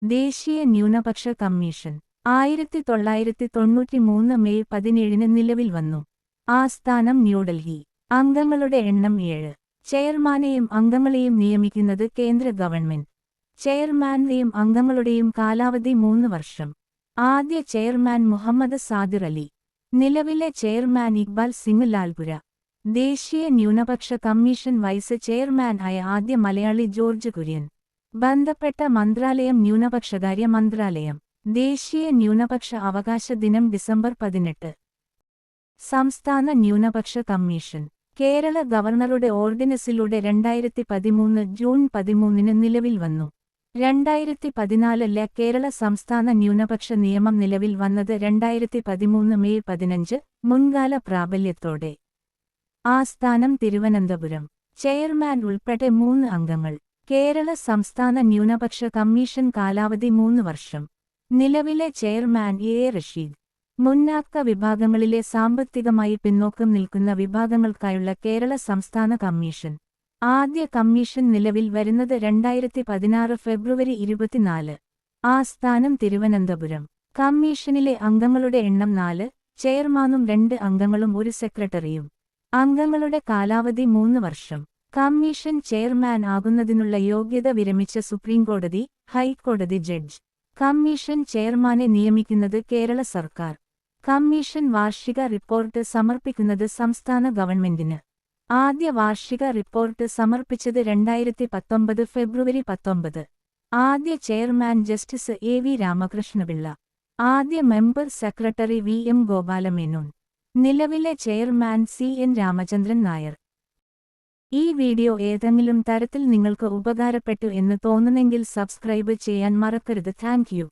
ദേശീയ ന്യൂനപക്ഷ commission 1993 May 17 നിലവിൽ വന്നു. ആസ്ഥാനം ന്യൂഡൽഹി. അംഗങ്ങളുടെ എണ്ണം 7. ചെയർമാനെയും അംഗങ്ങളെയും നിയമിക്കുന്നത് കേന്ദ്ര ഗവൺമെന്റ്. ചെയർമാന്റെയും അംഗങ്ങളുടെയും കാലാവധി 3 വർഷം. ആദ്യ ചെയർമാൻ മുഹമ്മദ് സാദിർ അലി. നിലവിലെ ചെയർമാൻ ഇക്ബാൽ സിംഗ് ലാൽപുര. ദേശീയ ന്യൂനപക്ഷ കമ്മീഷൻ വൈസ് ചെയർമാൻ ആയ ആദ്യ മലയാളി ജോർജ് കുര്യൻ. ബന്ധപ്പെട്ട മന്ത്രാലയം ന്യൂനപക്ഷകാര്യ മന്ത്രാലയം. ദേശീയ ന്യൂനപക്ഷ അവകാശ ദിനം ഡിസംബർ 18. സംസ്ഥാന ന്യൂനപക്ഷ കമ്മീഷൻ കേരള ഗവർണറുടെ ഓർഡിനൻസിലൂടെ 2013 ജൂൺ 13 നിലവിൽ വന്നു. 2014 കേരള സംസ്ഥാന ന്യൂനപക്ഷ നിയമം നിലവിൽ വന്നത് 2013 മെയ് 15 മുൻകാല പ്രാബല്യത്തോടെ. ആസ്ഥാനം തിരുവനന്തപുരം. ചെയർമാൻ ഉൾപ്പെടെ 3 അംഗങ്ങൾ. കേരള സംസ്ഥാന ന്യൂനപക്ഷ കമ്മീഷൻ കാലാവധി 3 വർഷം. നിലവിലെ ചെയർമാൻ എ റഷീദ്. മുന്നാക്ക വിഭാഗങ്ങളിലെ സാമ്പത്തികമായി പിന്നോക്കം നിൽക്കുന്ന വിഭാഗങ്ങൾക്കായുള്ള കേരള സംസ്ഥാന കമ്മീഷൻ. ആദ്യ കമ്മീഷൻ നിലവിൽ വരുന്നത് 2016 ഫെബ്രുവരി 24. ആസ്ഥാനം തിരുവനന്തപുരം. കമ്മീഷനിലെ അംഗങ്ങളുടെ എണ്ണം 4, ചെയർമാനും 2 അംഗങ്ങളും 1 സെക്രട്ടറിയും. അംഗങ്ങളുടെ കാലാവധി 3 വർഷം. കമ്മീഷൻ ചെയർമാൻ ആകുന്നതിനുള്ള യോഗ്യത വിരമിച്ച സുപ്രീംകോടതി, ഹൈക്കോടതി ജഡ്ജ്. കമ്മീഷൻ ചെയർമാനെ നിയമിക്കുന്നത് കേരള സർക്കാർ. കമ്മീഷൻ വാർഷിക റിപ്പോർട്ട് സമർപ്പിക്കുന്നത് സംസ്ഥാന ഗവൺമെന്റിന്. ആദ്യ വാർഷിക റിപ്പോർട്ട് സമർപ്പിച്ചത് 2019 ഫെബ്രുവരി 19. ആദ്യ chairman justice A V Ramakrishna Pillai. ആദ്യ member secretary V M Gopala Menon. നിലവിലെ chairman C N Ramachandran Nair. ഈ വീഡിയോ ഏതെങ്കിലും തരത്തിൽ നിങ്ങൾക്ക് ഉപകാരപ്പെട്ടു എന്ന് തോന്നുന്നെങ്കിൽ സബ്സ്ക്രൈബ് ചെയ്യാൻ മറക്കരുത്. Thank you.